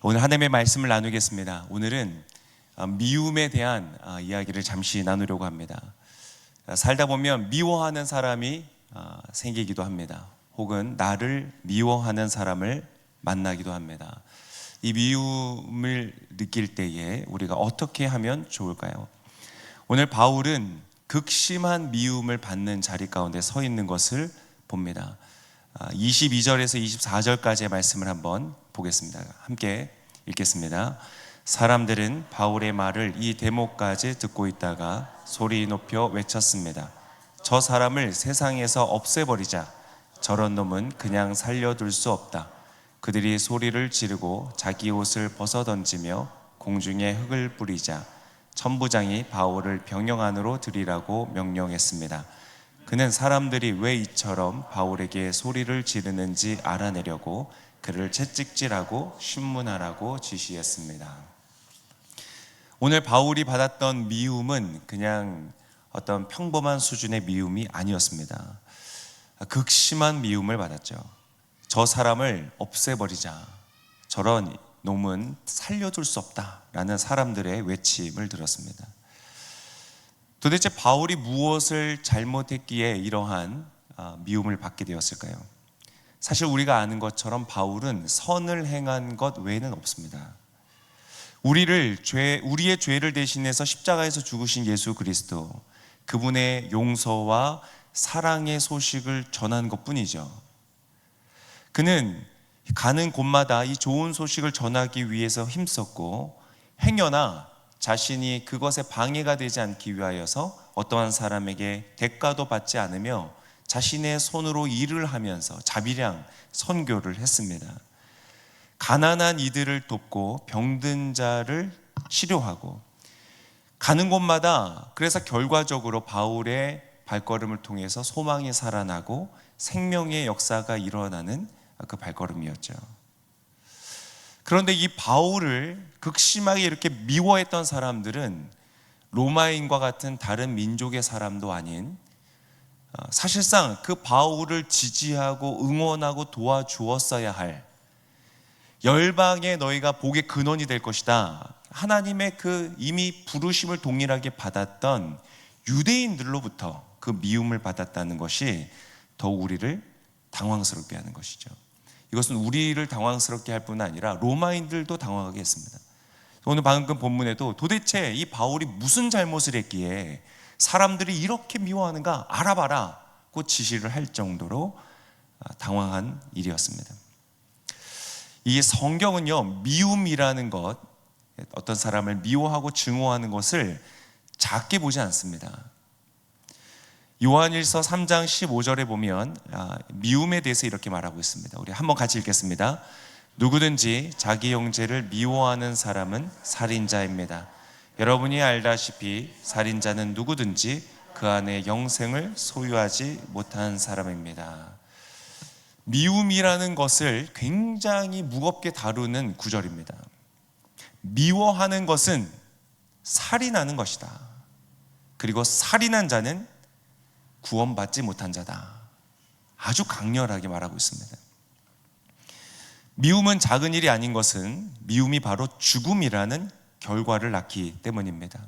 오늘 하나님의 말씀을 나누겠습니다. 오늘은 미움에 대한 이야기를 잠시 나누려고 합니다. 살다 보면 미워하는 사람이 생기기도 합니다. 혹은 나를 미워하는 사람을 만나기도 합니다. 이 미움을 느낄 때에 우리가 어떻게 하면 좋을까요? 오늘 바울은 극심한 미움을 받는 자리 가운데 서 있는 것을 봅니다. 22절에서 24절까지의 말씀을 한번 보겠습니다. 함께 읽겠습니다. 사람들은 바울의 말을 이 대목까지 듣고 있다가 소리 높여 외쳤습니다. 저 사람을 세상에서 없애버리자. 저런 놈은 그냥 살려둘 수 없다. 그들이 소리를 지르고 자기 옷을 벗어던지며 공중에 흙을 뿌리자 천부장이 바울을 병영 안으로 들이라고 명령했습니다. 그는 사람들이 왜 이처럼 바울에게 소리를 지르는지 알아내려고 그를 채찍질하고 신문하라고 지시했습니다. 오늘 바울이 받았던 미움은 그냥 어떤 평범한 수준의 미움이 아니었습니다. 극심한 미움을 받았죠. 저 사람을 없애버리자. 저런 놈은 살려둘 수 없다라는 사람들의 외침을 들었습니다. 도대체 바울이 무엇을 잘못했기에 이러한 미움을 받게 되었을까요? 사실 우리가 아는 것처럼 바울은 선을 행한 것 외에는 없습니다. 우리의 죄를 대신해서 십자가에서 죽으신 예수 그리스도, 그분의 용서와 사랑의 소식을 전한 것뿐이죠. 그는 가는 곳마다 이 좋은 소식을 전하기 위해서 힘썼고, 행여나 자신이 그것에 방해가 되지 않기 위하여서 어떠한 사람에게 대가도 받지 않으며 자신의 손으로 일을 하면서 자비량 선교를 했습니다. 가난한 이들을 돕고 병든 자를 치료하고, 가는 곳마다 그래서 결과적으로 바울의 발걸음을 통해서 소망이 살아나고 생명의 역사가 일어나는 그 발걸음이었죠. 그런데 이 바울을 극심하게 이렇게 미워했던 사람들은 로마인과 같은 다른 민족의 사람도 아닌, 사실상 그 바울을 지지하고 응원하고 도와주었어야 할, 열방의 너희가 복의 근원이 될 것이다, 하나님의 그 이미 부르심을 동일하게 받았던 유대인들로부터 그 미움을 받았다는 것이 더욱 우리를 당황스럽게 하는 것이죠. 이것은 우리를 당황스럽게 할 뿐 아니라 로마인들도 당황하게 했습니다. 오늘 방금 본문에도 도대체 이 바울이 무슨 잘못을 했기에 사람들이 이렇게 미워하는가 알아봐라고 지시를 할 정도로 당황한 일이었습니다. 이 성경은요, 미움이라는 것, 어떤 사람을 미워하고 증오하는 것을 작게 보지 않습니다. 요한일서 3장 15절에 보면 미움에 대해서 이렇게 말하고 있습니다. 우리 한번 같이 읽겠습니다. 누구든지 자기 형제를 미워하는 사람은 살인자입니다. 여러분이 알다시피 살인자는 누구든지 그 안에 영생을 소유하지 못한 사람입니다. 미움이라는 것을 굉장히 무겁게 다루는 구절입니다. 미워하는 것은 살인하는 것이다. 그리고 살인한 자는 구원받지 못한 자다. 아주 강렬하게 말하고 있습니다. 미움은 작은 일이 아닌 것은 미움이 바로 죽음이라는 결과를 낳기 때문입니다.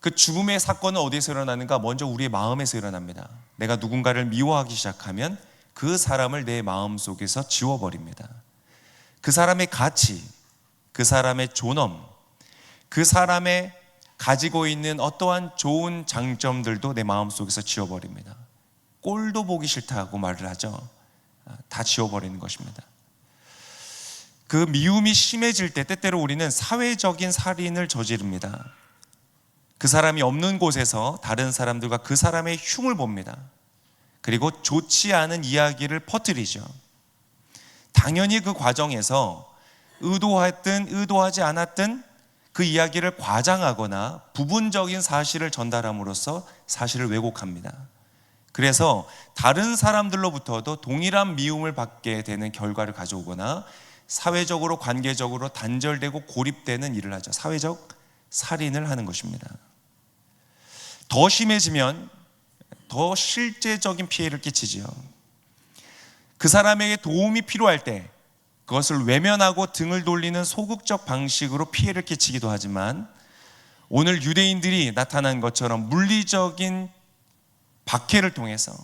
그 죽음의 사건은 어디에서 일어나는가? 먼저 우리의 마음에서 일어납니다. 내가 누군가를 미워하기 시작하면 그 사람을 내 마음속에서 지워버립니다. 그 사람의 가치, 그 사람의 존엄, 그 사람의 가지고 있는 어떠한 좋은 장점들도 내 마음속에서 지워버립니다. 꼴도 보기 싫다고 말을 하죠. 다 지워버리는 것입니다. 그 미움이 심해질 때 때때로 우리는 사회적인 살인을 저지릅니다. 그 사람이 없는 곳에서 다른 사람들과 그 사람의 흉을 봅니다. 그리고 좋지 않은 이야기를 퍼뜨리죠. 당연히 그 과정에서 의도했든 의도하지 않았든 그 이야기를 과장하거나 부분적인 사실을 전달함으로써 사실을 왜곡합니다. 그래서 다른 사람들로부터도 동일한 미움을 받게 되는 결과를 가져오거나 사회적으로 관계적으로 단절되고 고립되는 일을 하죠. 사회적 살인을 하는 것입니다. 더 심해지면 더 실제적인 피해를 끼치죠. 그 사람에게 도움이 필요할 때 그것을 외면하고 등을 돌리는 소극적 방식으로 피해를 끼치기도 하지만, 오늘 유대인들이 나타난 것처럼 물리적인 박해를 통해서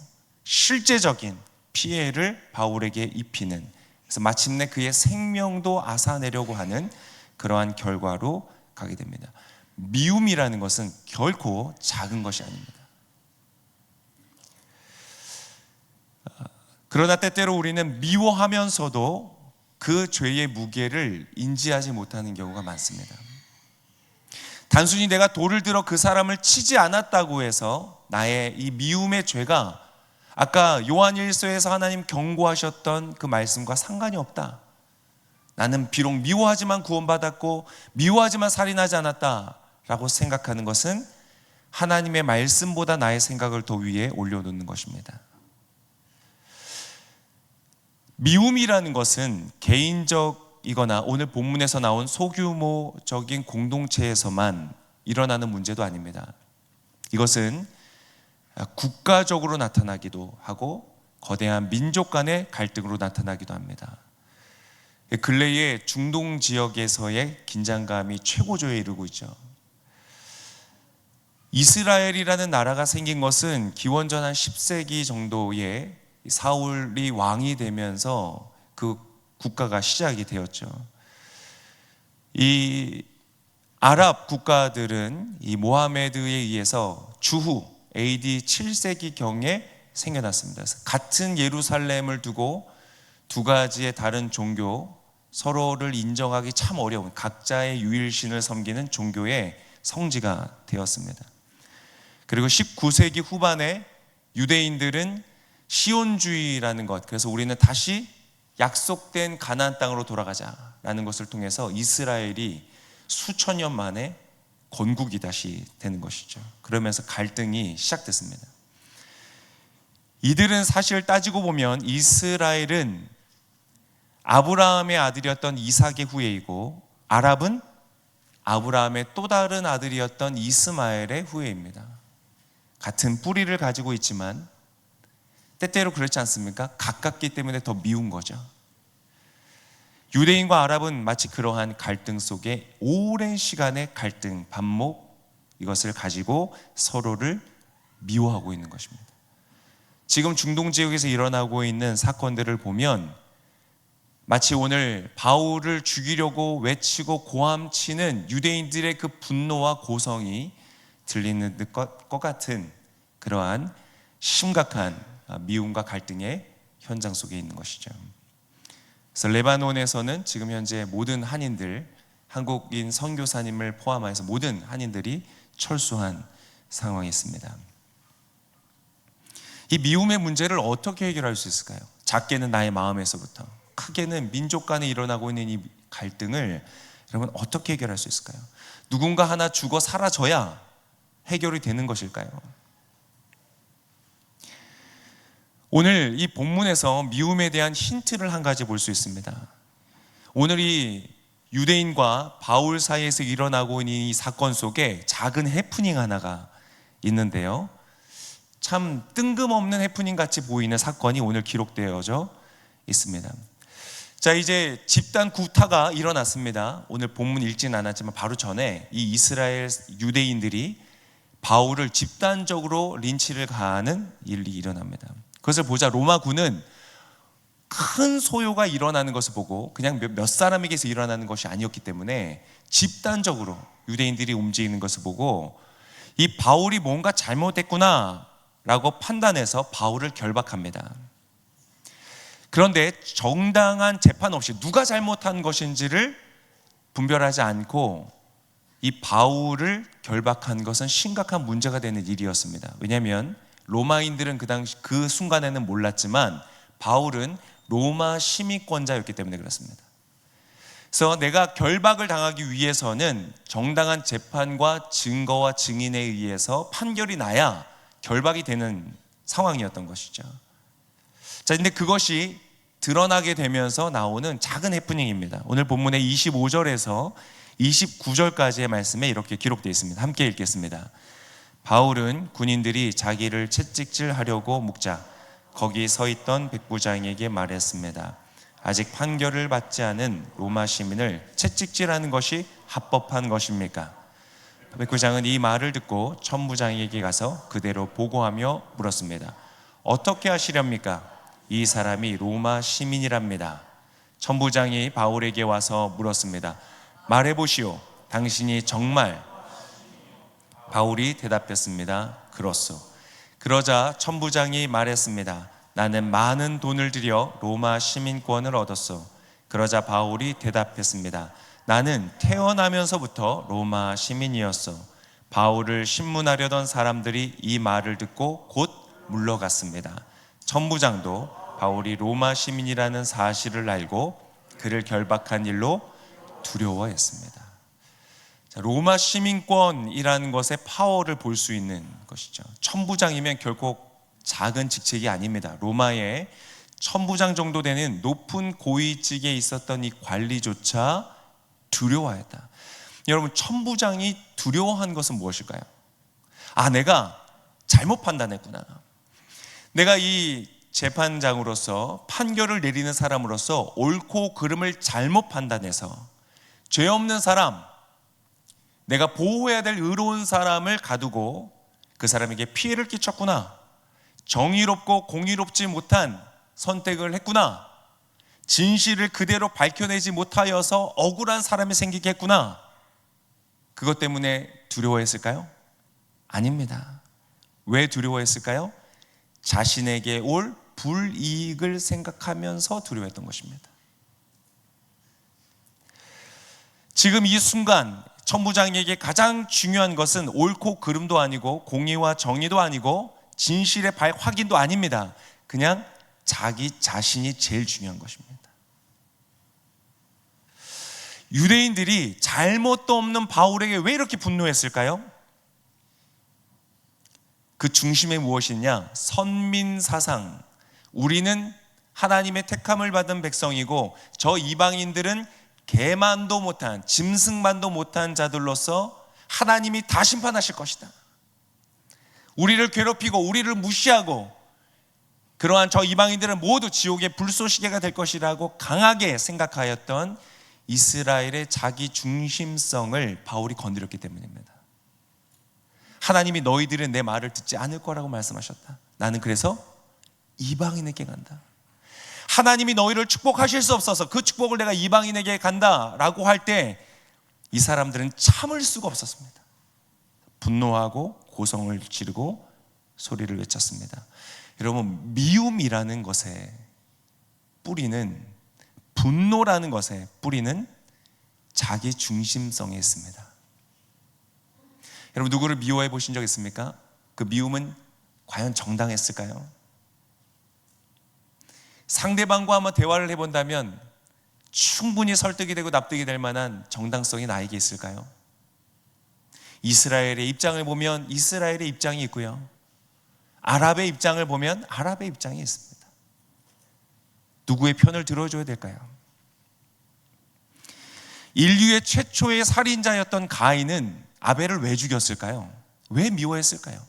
실제적인 피해를 바울에게 입히는, 그래서 마침내 그의 생명도 앗아내려고 하는 그러한 결과로 가게 됩니다. 미움이라는 것은 결코 작은 것이 아닙니다. 그러나 때때로 우리는 미워하면서도 그 죄의 무게를 인지하지 못하는 경우가 많습니다. 단순히 내가 돌을 들어 그 사람을 치지 않았다고 해서 나의 이 미움의 죄가 아까 요한일서에서 하나님 경고하셨던 그 말씀과 상관이 없다. 나는 비록 미워하지만 구원받았고 미워하지만 살인하지 않았다 라고 생각하는 것은 하나님의 말씀보다 나의 생각을 더 위에 올려놓는 것입니다. 미움이라는 것은 개인적이거나 오늘 본문에서 나온 소규모적인 공동체에서만 일어나는 문제도 아닙니다. 이것은 국가적으로 나타나기도 하고 거대한 민족 간의 갈등으로 나타나기도 합니다. 근래에 중동 지역에서의 긴장감이 최고조에 이르고 있죠. 이스라엘이라는 나라가 생긴 것은 기원전 한 10세기 정도에 사울이 왕이 되면서 그 국가가 시작이 되었죠. 이 아랍 국가들은 이 모하메드에 의해서 주후 AD 7세기경에 생겨났습니다. 같은 예루살렘을 두고 두 가지의 다른 종교, 서로를 인정하기 참 어려운 각자의 유일신을 섬기는 종교의 성지가 되었습니다. 그리고 19세기 후반에 유대인들은 시온주의라는 것, 그래서 우리는 다시 약속된 가나안 땅으로 돌아가자라는 것을 통해서 이스라엘이 수천 년 만에 건국이 다시 되는 것이죠. 그러면서 갈등이 시작됐습니다. 이들은 사실 따지고 보면 이스라엘은 아브라함의 아들이었던 이삭의 후예이고, 아랍은 아브라함의 또 다른 아들이었던 이스마엘의 후예입니다. 같은 뿌리를 가지고 있지만 때때로 그렇지 않습니까? 가깝기 때문에 더 미운 거죠. 유대인과 아랍은 마치 그러한 갈등 속에 오랜 시간의 갈등, 반목, 이것을 가지고 서로를 미워하고 있는 것입니다. 지금 중동 지역에서 일어나고 있는 사건들을 보면 마치 오늘 바울을 죽이려고 외치고 고함치는 유대인들의 그 분노와 고성이 들리는 것 같은 그러한 심각한 미움과 갈등의 현장 속에 있는 것이죠. 그래서 레바논에서는 지금 현재 모든 한인들, 한국인 선교사님을 포함해서 모든 한인들이 철수한 상황이 있습니다. 이 미움의 문제를 어떻게 해결할 수 있을까요? 작게는 나의 마음에서부터, 크게는 민족 간에 일어나고 있는 이 갈등을 여러분 어떻게 해결할 수 있을까요? 누군가 하나 죽어 사라져야 해결이 되는 것일까요? 오늘 이 본문에서 미움에 대한 힌트를 한 가지 볼 수 있습니다. 오늘 이 유대인과 바울 사이에서 일어나고 있는 이 사건 속에 작은 해프닝 하나가 있는데요, 참 뜬금없는 해프닝 같이 보이는 사건이 오늘 기록되어져 있습니다. 자, 이제 집단 구타가 일어났습니다. 오늘 본문 읽지는 않았지만 바로 전에 이 이스라엘 유대인들이 바울을 집단적으로 린치를 가하는 일이 일어납니다. 그것을 보자 로마군은 큰 소요가 일어나는 것을 보고 그냥 몇 사람에게서 일어나는 것이 아니었기 때문에 집단적으로 유대인들이 움직이는 것을 보고 이 바울이 뭔가 잘못했구나 라고 판단해서 바울을 결박합니다. 그런데 정당한 재판 없이 누가 잘못한 것인지를 분별하지 않고 이 바울을 결박한 것은 심각한 문제가 되는 일이었습니다. 왜냐하면 로마인들은 그 순간에는 몰랐지만 바울은 로마 시민권자였기 때문에 그렇습니다. 그래서 내가 결박을 당하기 위해서는 정당한 재판과 증거와 증인에 의해서 판결이 나야 결박이 되는 상황이었던 것이죠. 자, 근데 그것이 드러나게 되면서 나오는 작은 해프닝입니다. 오늘 본문의 25절에서 29절까지의 말씀에 이렇게 기록되어 있습니다. 함께 읽겠습니다. 바울은 군인들이 자기를 채찍질하려고 묵자 거기 서 있던 백부장에게 말했습니다. 아직 판결을 받지 않은 로마 시민을 채찍질하는 것이 합법한 것입니까? 백부장은 이 말을 듣고 천부장에게 가서 그대로 보고하며 물었습니다. 어떻게 하시렵니까? 이 사람이 로마 시민이랍니다. 천부장이 바울에게 와서 물었습니다. 말해보시오. 당신이 정말? 바울이 대답했습니다. 그렇소. 그러자 천부장이 말했습니다. 나는 많은 돈을 들여 로마 시민권을 얻었소. 그러자 바울이 대답했습니다. 나는 태어나면서부터 로마 시민이었어. 바울을 신문하려던 사람들이 이 말을 듣고 곧 물러갔습니다. 천부장도 바울이 로마 시민이라는 사실을 알고 그를 결박한 일로 두려워했습니다. 자, 로마 시민권이라는 것의 파워를 볼 수 있는 것이죠. 천부장이면 결코 작은 직책이 아닙니다. 로마에 천부장 정도 되는 높은 고위직에 있었던 이 관리조차 두려워했다. 여러분, 천부장이 두려워한 것은 무엇일까요? 내가 잘못 판단했구나. 내가 이 재판장으로서 판결을 내리는 사람으로서 옳고 그름을 잘못 판단해서 죄 없는 사람, 내가 보호해야 될 의로운 사람을 가두고 그 사람에게 피해를 끼쳤구나. 정의롭고 공의롭지 못한 선택을 했구나. 진실을 그대로 밝혀내지 못하여서 억울한 사람이 생기게 했구나. 그것 때문에 두려워했을까요? 아닙니다. 왜 두려워했을까요? 자신에게 올 불이익을 생각하면서 두려워했던 것입니다. 지금 이 순간 천부장에게 가장 중요한 것은 옳고 그름도 아니고 공의와 정의도 아니고 진실의 확인도 아닙니다. 그냥 자기 자신이 제일 중요한 것입니다. 유대인들이 잘못도 없는 바울에게 왜 이렇게 분노했을까요? 그 중심에 무엇이냐? 선민사상. 우리는 하나님의 택함을 받은 백성이고 저 이방인들은 개만도 못한, 짐승만도 못한 자들로서 하나님이 다 심판하실 것이다. 우리를 괴롭히고 우리를 무시하고 그러한 저 이방인들은 모두 지옥의 불쏘시개가 될 것이라고 강하게 생각하였던 이스라엘의 자기 중심성을 바울이 건드렸기 때문입니다. 하나님이 너희들은 내 말을 듣지 않을 거라고 말씀하셨다. 나는 그래서 이방인에게 간다. 하나님이 너희를 축복하실 수 없어서 그 축복을 내가 이방인에게 간다라고 할 때 이 사람들은 참을 수가 없었습니다. 분노하고 고성을 지르고 소리를 외쳤습니다. 여러분, 미움이라는 것의 뿌리는, 분노라는 것의 뿌리는 자기 중심성에 있습니다. 여러분, 누구를 미워해 보신 적 있습니까? 그 미움은 과연 정당했을까요? 상대방과 한번 대화를 해본다면 충분히 설득이 되고 납득이 될 만한 정당성이 나에게 있을까요? 이스라엘의 입장을 보면 이스라엘의 입장이 있고요, 아랍의 입장을 보면 아랍의 입장이 있습니다. 누구의 편을 들어줘야 될까요? 인류의 최초의 살인자였던 가인은 아벨을 왜 죽였을까요? 왜 미워했을까요?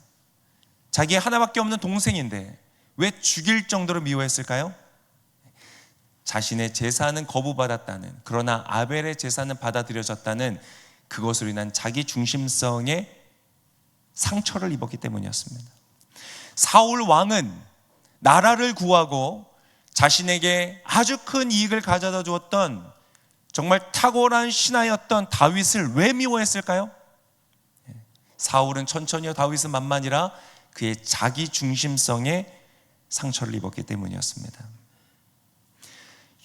자기 하나밖에 없는 동생인데 왜 죽일 정도로 미워했을까요? 자신의 제사는 거부받았다는, 그러나 아벨의 제사는 받아들여졌다는 그것으로 인한 자기 중심성에 상처를 입었기 때문이었습니다. 사울 왕은 나라를 구하고 자신에게 아주 큰 이익을 가져다 주었던 정말 탁월한 신하였던 다윗을 왜 미워했을까요? 사울은 천천히요, 다윗은 만만이라 그의 자기 중심성에 상처를 입었기 때문이었습니다.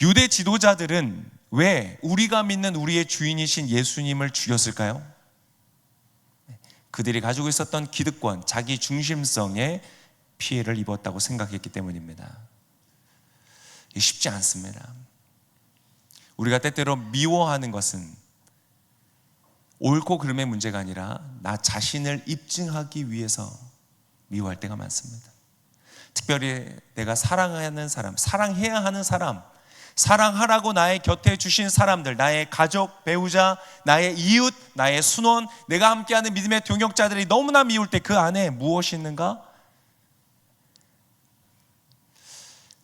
유대 지도자들은 왜 우리가 믿는 우리의 주인이신 예수님을 죽였을까요? 그들이 가지고 있었던 기득권, 자기 중심성에 피해를 입었다고 생각했기 때문입니다. 쉽지 않습니다. 우리가 때때로 미워하는 것은 옳고 그름의 문제가 아니라 나 자신을 입증하기 위해서 미워할 때가 많습니다. 특별히 내가 사랑하는 사람, 사랑해야 하는 사람, 사랑하라고 나의 곁에 주신 사람들, 나의 가족, 배우자, 나의 이웃, 나의 순원, 내가 함께하는 믿음의 동역자들이 너무나 미울 때 그 안에 무엇이 있는가?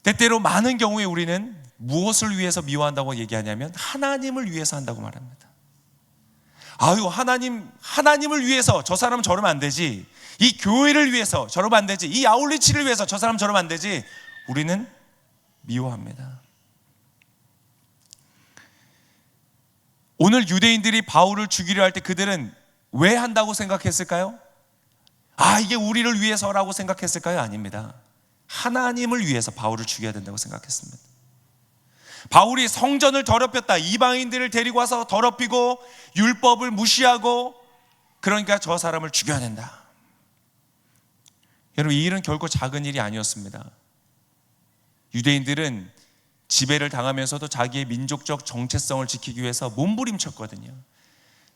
때때로 많은 경우에 우리는 무엇을 위해서 미워한다고 얘기하냐면 하나님을 위해서 한다고 말합니다. 아유, 하나님을 위해서 저 사람은 저러면 안 되지, 이 교회를 위해서 저러면 안 되지, 이 아울리치를 위해서 저 사람 저러면 안 되지, 우리는 미워합니다. 오늘 유대인들이 바울을 죽이려 할 때 그들은 왜 한다고 생각했을까요? 이게 우리를 위해서라고 생각했을까요? 아닙니다. 하나님을 위해서 바울을 죽여야 된다고 생각했습니다. 바울이 성전을 더럽혔다, 이방인들을 데리고 와서 더럽히고 율법을 무시하고, 그러니까 저 사람을 죽여야 된다. 여러분, 이 일은 결코 작은 일이 아니었습니다. 유대인들은 지배를 당하면서도 자기의 민족적 정체성을 지키기 위해서 몸부림쳤거든요.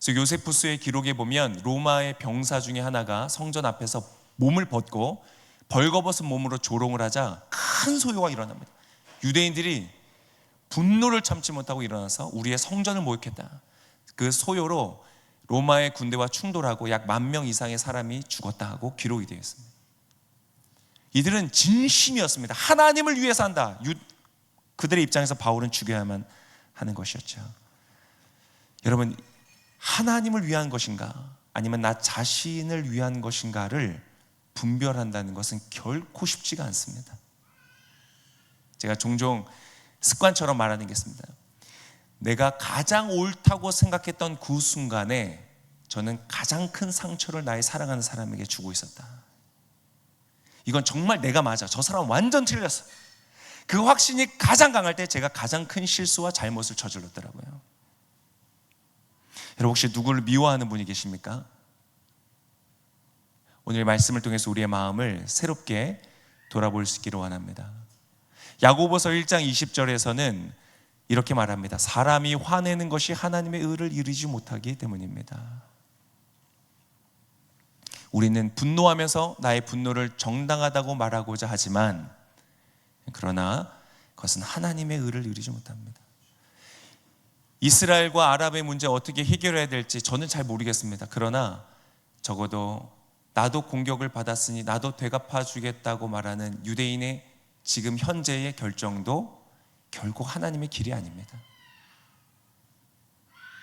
그래서 요세푸스의 기록에 보면 로마의 병사 중에 하나가 성전 앞에서 몸을 벗고 벌거벗은 몸으로 조롱을 하자 큰 소요가 일어납니다. 유대인들이 분노를 참지 못하고 일어나서 우리의 성전을 모욕했다. 그 소요로 로마의 군대와 충돌하고 약 10,000명 이상의 사람이 죽었다 하고 기록이 되어 있습니다. 이들은 진심이었습니다. 하나님을 위해서 한다. 그들의 입장에서 바울은 죽여야만 하는 것이었죠. 여러분, 하나님을 위한 것인가 아니면 나 자신을 위한 것인가를 분별한다는 것은 결코 쉽지가 않습니다. 제가 종종 습관처럼 말하는 게 있습니다. 내가 가장 옳다고 생각했던 그 순간에 저는 가장 큰 상처를 나의 사랑하는 사람에게 주고 있었다. 이건 정말 내가 맞아, 저 사람 완전 틀렸어, 그 확신이 가장 강할 때 제가 가장 큰 실수와 잘못을 저질렀더라고요. 여러분, 혹시 누구를 미워하는 분이 계십니까? 오늘 말씀을 통해서 우리의 마음을 새롭게 돌아볼 수 있기를 원합니다. 야고보서 1장 20절에서는 이렇게 말합니다. 사람이 화내는 것이 하나님의 의를 이루지 못하기 때문입니다. 우리는 분노하면서 나의 분노를 정당하다고 말하고자 하지만, 그러나 그것은 하나님의 의를 이루지 못합니다. 이스라엘과 아랍의 문제 어떻게 해결해야 될지 저는 잘 모르겠습니다. 그러나 적어도 나도 공격을 받았으니 나도 되갚아 주겠다고 말하는 유대인의 지금 현재의 결정도 결국 하나님의 길이 아닙니다.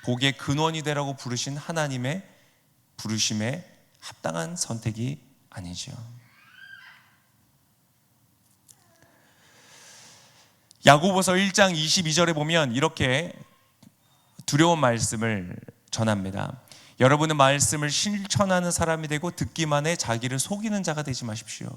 복의 근원이 되라고 부르신 하나님의 부르심에 합당한 선택이 아니죠. 야고보서 1장 22절에 보면 이렇게 두려운 말씀을 전합니다. 여러분은 말씀을 실천하는 사람이 되고 듣기만 해 자기를 속이는 자가 되지 마십시오.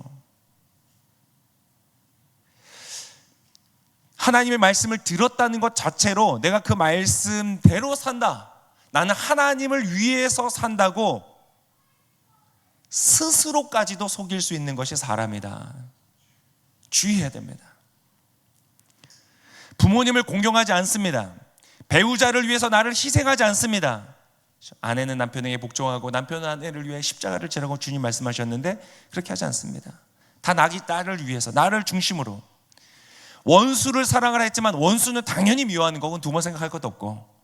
하나님의 말씀을 들었다는 것 자체로 내가 그 말씀대로 산다, 나는 하나님을 위해서 산다고 스스로까지도 속일 수 있는 것이 사람이다. 주의해야 됩니다. 부모님을 공경하지 않습니다. 배우자를 위해서 나를 희생하지 않습니다. 아내는 남편에게 복종하고 남편은 아내를 위해 십자가를 지라고 주님 말씀하셨는데 그렇게 하지 않습니다. 다 나를 위해서, 나를 중심으로. 원수를 사랑하라 했지만 원수는 당연히 미워하는 거고 두 번 생각할 것도 없고,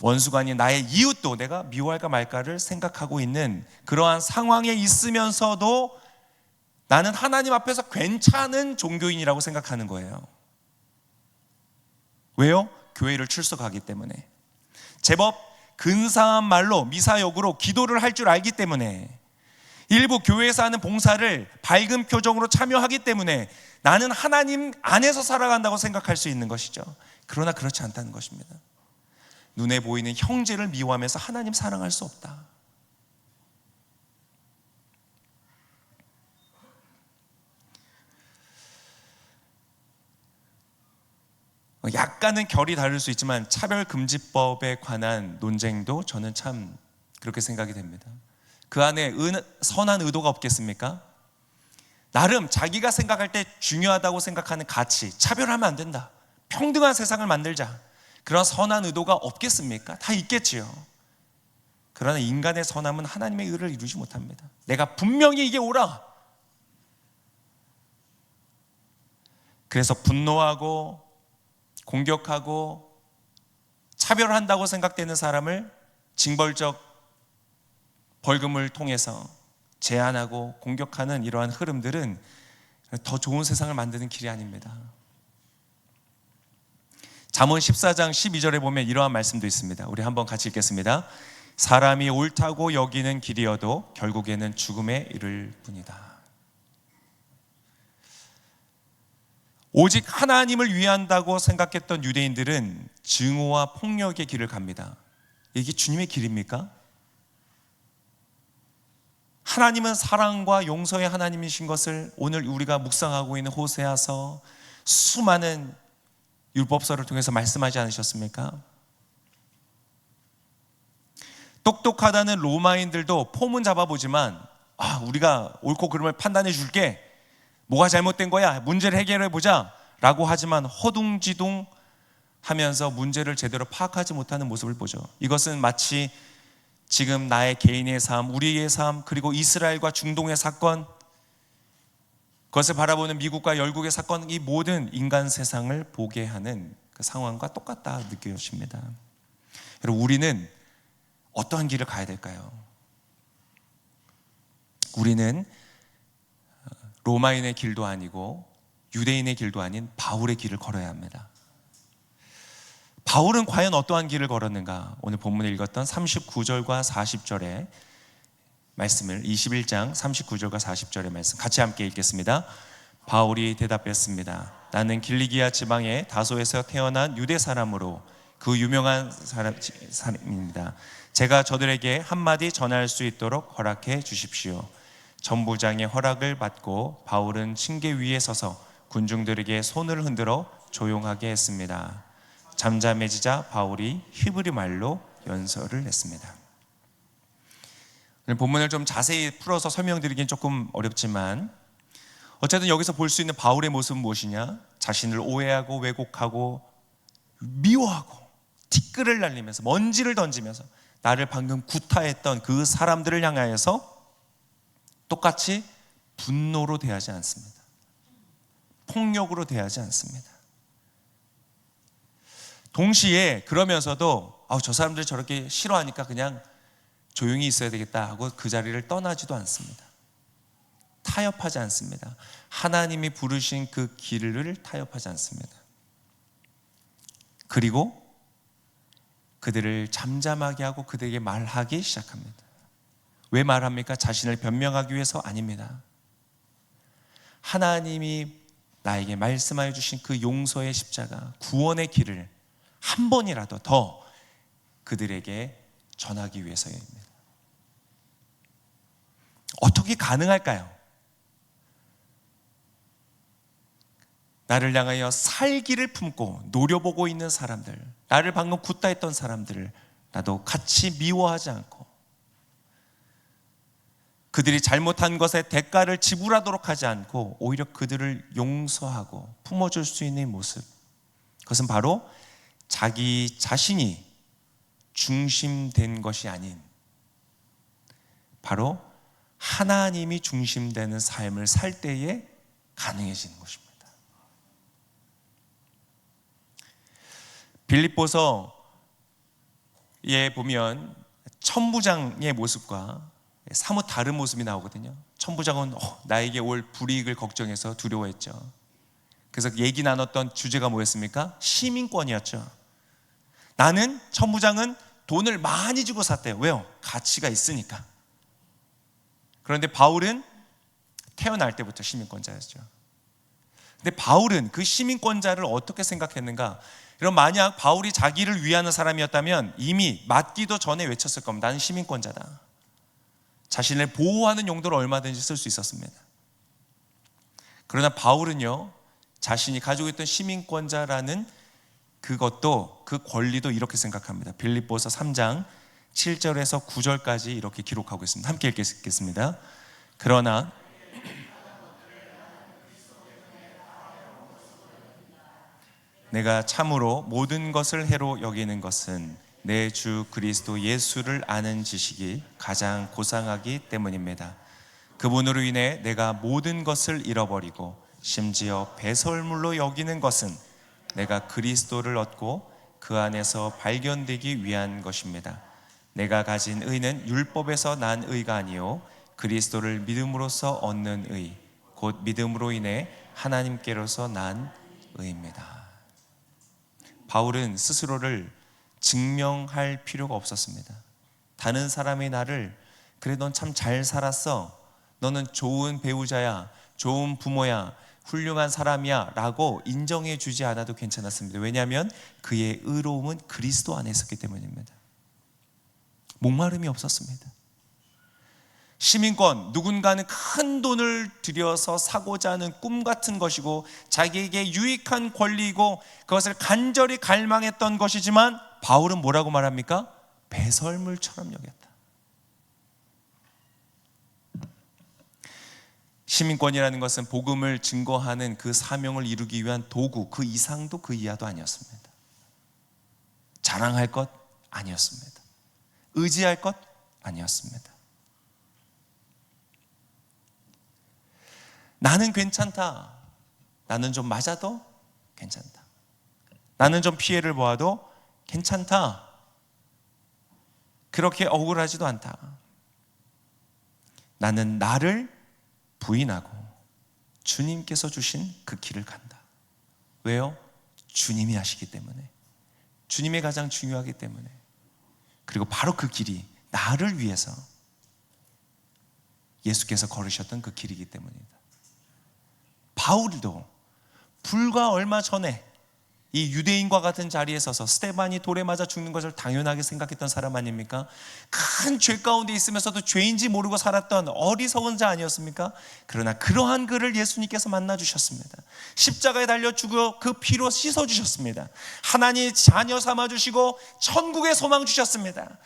원수가 아닌 나의 이웃도 내가 미워할까 말까를 생각하고 있는 그러한 상황에 있으면서도 나는 하나님 앞에서 괜찮은 종교인이라고 생각하는 거예요. 왜요? 교회를 출석하기 때문에, 제법 근사한 말로 미사역으로 기도를 할 줄 알기 때문에, 일부 교회에서 하는 봉사를 밝은 표정으로 참여하기 때문에 나는 하나님 안에서 살아간다고 생각할 수 있는 것이죠. 그러나 그렇지 않다는 것입니다. 눈에 보이는 형제를 미워하면서 하나님 사랑할 수 없다. 약간은 결이 다를 수 있지만 차별금지법에 관한 논쟁도 저는 참 그렇게 생각이 됩니다. 그 안에 선한 의도가 없겠습니까? 나름 자기가 생각할 때 중요하다고 생각하는 가치, 차별하면 안 된다, 평등한 세상을 만들자, 그런 선한 의도가 없겠습니까? 다 있겠지요. 그러나 인간의 선함은 하나님의 의를 이루지 못합니다. 내가 분명히 이게 옳아, 그래서 분노하고 공격하고 차별한다고 생각되는 사람을 징벌적 벌금을 통해서 제한하고 공격하는 이러한 흐름들은 더 좋은 세상을 만드는 길이 아닙니다. 잠언 14장 12절에 보면 이러한 말씀도 있습니다. 우리 한번 같이 읽겠습니다. 사람이 옳다고 여기는 길이어도 결국에는 죽음에 이를 뿐이다. 오직 하나님을 위한다고 생각했던 유대인들은 증오와 폭력의 길을 갑니다. 이게 주님의 길입니까? 하나님은 사랑과 용서의 하나님이신 것을 오늘 우리가 묵상하고 있는 호세아서, 수많은 율법서를 통해서 말씀하지 않으셨습니까? 똑똑하다는 로마인들도 폼은 잡아보지만 우리가 옳고 그름을 판단해 줄게, 뭐가 잘못된 거야, 문제를 해결해 보자 라고 하지만 허둥지둥 하면서 문제를 제대로 파악하지 못하는 모습을 보죠. 이것은 마치 지금 나의 개인의 삶, 우리의 삶, 그리고 이스라엘과 중동의 사건, 그것을 바라보는 미국과 열국의 사건, 이 모든 인간 세상을 보게 하는 그 상황과 똑같다 느껴집니다. 여러분, 우리는 어떠한 길을 가야 될까요? 우리는 로마인의 길도 아니고 유대인의 길도 아닌 바울의 길을 걸어야 합니다. 바울은 과연 어떠한 길을 걸었는가? 오늘 본문에 읽었던 39절과 40절의 말씀을, 21장 39절과 40절의 말씀 같이 함께 읽겠습니다. 바울이 대답했습니다. 나는 길리기아 지방의 다소에서 태어난 유대 사람으로 그 유명한 사람입니다. 제가 저들에게 한마디 전할 수 있도록 허락해 주십시오. 전부장의 허락을 받고 바울은 층계 위에 서서 군중들에게 손을 흔들어 조용하게 했습니다. 잠잠해지자 바울이 히브리 말로 연설을 했습니다. 오늘 본문을 좀 자세히 풀어서 설명드리긴 조금 어렵지만, 어쨌든 여기서 볼 수 있는 바울의 모습은 무엇이냐? 자신을 오해하고 왜곡하고 미워하고 티끌을 날리면서 먼지를 던지면서 나를 방금 구타했던 그 사람들을 향하여서 똑같이 분노로 대하지 않습니다. 폭력으로 대하지 않습니다. 동시에 그러면서도 저 사람들이 저렇게 싫어하니까 그냥 조용히 있어야 되겠다 하고 그 자리를 떠나지도 않습니다. 타협하지 않습니다. 하나님이 부르신 그 길을 타협하지 않습니다. 그리고 그들을 잠잠하게 하고 그들에게 말하기 시작합니다. 왜 말합니까? 자신을 변명하기 위해서 아닙니다. 하나님이 나에게 말씀하여 주신 그 용서의 십자가, 구원의 길을 한 번이라도 더 그들에게 전하기 위해서입니다. 어떻게 가능할까요? 나를 향하여 살기를 품고 노려보고 있는 사람들, 나를 방금 굿다했던 사람들을 나도 같이 미워하지 않고 그들이 잘못한 것에 대가를 지불하도록 하지 않고 오히려 그들을 용서하고 품어줄 수 있는 모습, 그것은 바로 자기 자신이 중심된 것이 아닌 바로 하나님이 중심되는 삶을 살 때에 가능해지는 것입니다. 빌립보서에 보면 천부장의 모습과 사뭇 다른 모습이 나오거든요. 천부장은 나에게 올 불이익을 걱정해서 두려워했죠. 그래서 얘기 나눴던 주제가 뭐였습니까? 시민권이었죠. 나는, 천부장은 돈을 많이 주고 샀대요. 왜요? 가치가 있으니까. 그런데 바울은 태어날 때부터 시민권자였죠. 근데 바울은 그 시민권자를 어떻게 생각했는가? 그럼 만약 바울이 자기를 위하는 사람이었다면 이미 맞기도 전에 외쳤을 겁니다. 나는 시민권자다. 자신을 보호하는 용도로 얼마든지 쓸 수 있었습니다. 그러나 바울은요, 자신이 가지고 있던 시민권자라는 그것도, 그 권리도 이렇게 생각합니다. 빌립보서 3장 7절에서 9절까지 이렇게 기록하고 있습니다. 함께 읽겠습니다. 그러나 내가 참으로 모든 것을 해로 여기는 것은 내 주 그리스도 예수를 아는 지식이 가장 고상하기 때문입니다. 그분으로 인해 내가 모든 것을 잃어버리고 심지어 배설물로 여기는 것은 내가 그리스도를 얻고 그 안에서 발견되기 위한 것입니다. 내가 가진 의는 율법에서 난 의가 아니요 그리스도를 믿음으로써 얻는 의, 곧 믿음으로 인해 하나님께로서 난 의입니다. 바울은 스스로를 증명할 필요가 없었습니다. 다른 사람이 나를 그래 넌 참 잘 살았어, 너는 좋은 배우자야, 좋은 부모야, 훌륭한 사람이야 라고 인정해 주지 않아도 괜찮았습니다. 왜냐하면 그의 의로움은 그리스도 안에 있었기 때문입니다. 목마름이 없었습니다. 시민권, 누군가는 큰 돈을 들여서 사고자 하는 꿈 같은 것이고 자기에게 유익한 권리이고 그것을 간절히 갈망했던 것이지만 바울은 뭐라고 말합니까? 배설물처럼 여겼다. 시민권이라는 것은 복음을 증거하는 그 사명을 이루기 위한 도구, 그 이상도 그 이하도 아니었습니다. 자랑할 것 아니었습니다. 의지할 것 아니었습니다. 나는 괜찮다, 나는 좀 맞아도 괜찮다, 나는 좀 피해를 보아도 괜찮다, 그렇게 억울하지도 않다, 나는 나를 부인하고 주님께서 주신 그 길을 간다. 왜요? 주님이 하시기 때문에, 주님이 가장 중요하기 때문에, 그리고 바로 그 길이 나를 위해서 예수께서 걸으셨던 그 길이기 때문이다. 바울도 불과 얼마 전에 이 유대인과 같은 자리에 서서 스데반이 돌에 맞아 죽는 것을 당연하게 생각했던 사람 아닙니까? 큰 죄 가운데 있으면서도 죄인지 모르고 살았던 어리석은 자 아니었습니까? 그러나 그러한 그를 예수님께서 만나주셨습니다. 십자가에 달려 죽어 그 피로 씻어주셨습니다. 하나님 자녀 삼아주시고 천국의 소망 주셨습니다.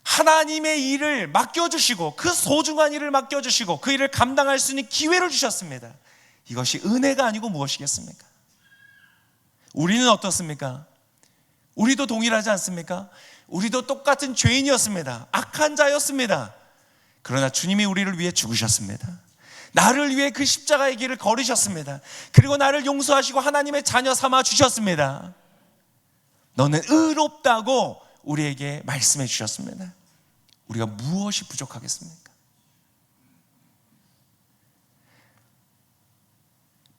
하나님의 일을 맡겨주시고 그 소중한 일을 맡겨주시고 그 일을 감당할 수 있는 기회를 주셨습니다. 이것이 은혜가 아니고 무엇이겠습니까? 우리는 어떻습니까? 우리도 동일하지 않습니까? 우리도 똑같은 죄인이었습니다. 악한 자였습니다. 그러나 주님이 우리를 위해 죽으셨습니다. 나를 위해 그 십자가의 길을 걸으셨습니다. 그리고 나를 용서하시고 하나님의 자녀 삼아 주셨습니다. 너는 의롭다고 우리에게 말씀해 주셨습니다. 우리가 무엇이 부족하겠습니까?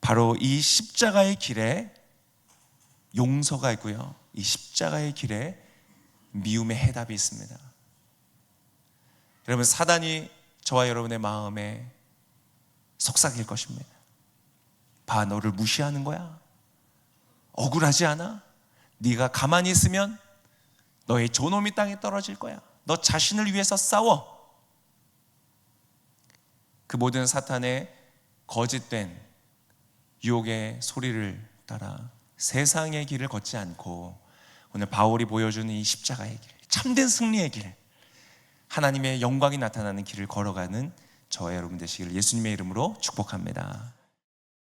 바로 이 십자가의 길에 용서가 있고요, 이 십자가의 길에 미움의 해답이 있습니다. 여러분, 사단이 저와 여러분의 마음에 속삭일 것입니다. 봐, 너를 무시하는 거야? 억울하지 않아? 네가 가만히 있으면 너의 존엄이 땅에 떨어질 거야. 너 자신을 위해서 싸워. 그 모든 사탄의 거짓된 유혹의 소리를 따라 세상의 길을 걷지 않고 오늘 바울이 보여주는 이 십자가의 길, 참된 승리의 길, 하나님의 영광이 나타나는 길을 걸어가는 저와 여러분 되시기를 예수님의 이름으로 축복합니다.